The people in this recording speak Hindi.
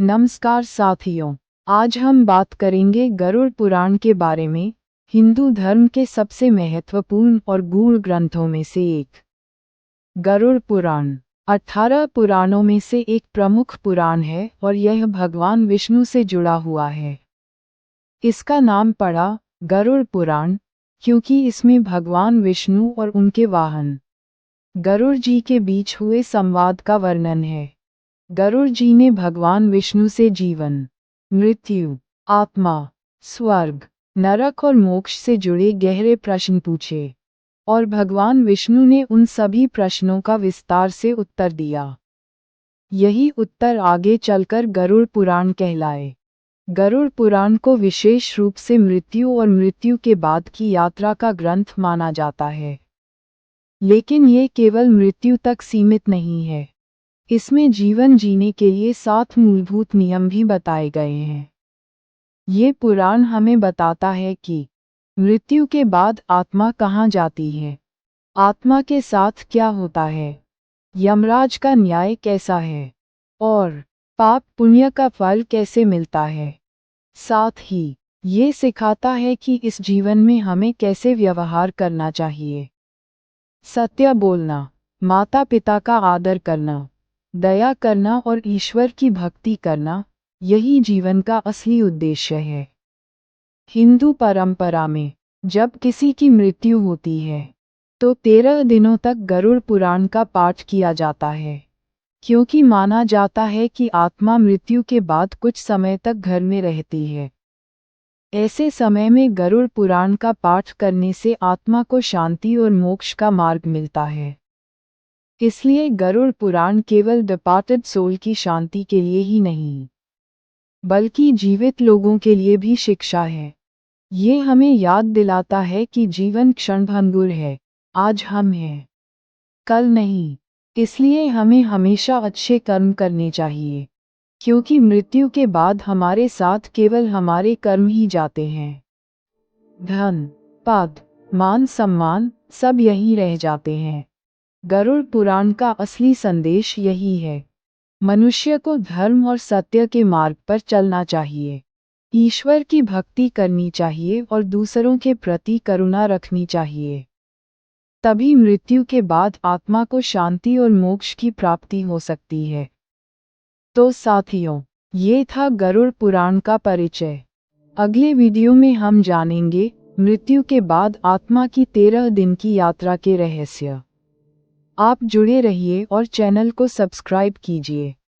नमस्कार साथियों, आज हम बात करेंगे गरुड़ पुराण के बारे में, हिंदू धर्म के सबसे महत्वपूर्ण और गूढ़ ग्रंथों में से एक। गरुड़ पुराण 18 पुराणों में से एक प्रमुख पुराण है और यह भगवान विष्णु से जुड़ा हुआ है। इसका नाम पड़ा गरुड़ पुराण क्योंकि इसमें भगवान विष्णु और उनके वाहन गरुड़ जी के बीच हुए संवाद का वर्णन है। गरुड़ जी ने भगवान विष्णु से जीवन, मृत्यु, आत्मा, स्वर्ग, नरक और मोक्ष से जुड़े गहरे प्रश्न पूछे और भगवान विष्णु ने उन सभी प्रश्नों का विस्तार से उत्तर दिया। यही उत्तर आगे चलकर गरुड़ पुराण कहलाए। गरुड़ पुराण को विशेष रूप से मृत्यु और मृत्यु के बाद की यात्रा का ग्रंथ माना जाता है। लेकिन ये केवल मृत्यु तक सीमित नहीं है। इसमें जीवन जीने के लिए 7 मूलभूत नियम भी बताए गए हैं। ये पुराण हमें बताता है कि मृत्यु के बाद आत्मा कहाँ जाती है, आत्मा के साथ क्या होता है, यमराज का न्याय कैसा है और पाप पुण्य का फल कैसे मिलता है। साथ ही ये सिखाता है कि इस जीवन में हमें कैसे व्यवहार करना चाहिए। सत्य बोलना, माता पिता का आदर करना, दया करना और ईश्वर की भक्ति करना, यही जीवन का असली उद्देश्य है। हिंदू परंपरा में जब किसी की मृत्यु होती है तो 13 दिनों तक गरुड़ पुराण का पाठ किया जाता है, क्योंकि माना जाता है कि आत्मा मृत्यु के बाद कुछ समय तक घर में रहती है। ऐसे समय में गरुड़ पुराण का पाठ करने से आत्मा को शांति और मोक्ष का मार्ग मिलता है। इसलिए गरुड़ पुराण केवल डिपार्टेड सोल की शांति के लिए ही नहीं, बल्कि जीवित लोगों के लिए भी शिक्षा है। ये हमें याद दिलाता है कि जीवन क्षणभंगुर है, आज हम हैं, कल नहीं। इसलिए हमें हमेशा अच्छे कर्म करने चाहिए, क्योंकि मृत्यु के बाद हमारे साथ केवल हमारे कर्म ही जाते हैं। धन, पद, मान सम्मान सब यहीं रह जाते हैं। गरुड़ पुराण का असली संदेश यही है। मनुष्य को धर्म और सत्य के मार्ग पर चलना चाहिए, ईश्वर की भक्ति करनी चाहिए और दूसरों के प्रति करुणा रखनी चाहिए। तभी मृत्यु के बाद आत्मा को शांति और मोक्ष की प्राप्ति हो सकती है। तो साथियों, ये था गरुड़ पुराण का परिचय। अगले वीडियो में हम जानेंगे मृत्यु के बाद आत्मा की 13 दिन की यात्रा के रहस्य। आप जुड़े रहिए और चैनल को सब्सक्राइब कीजिए।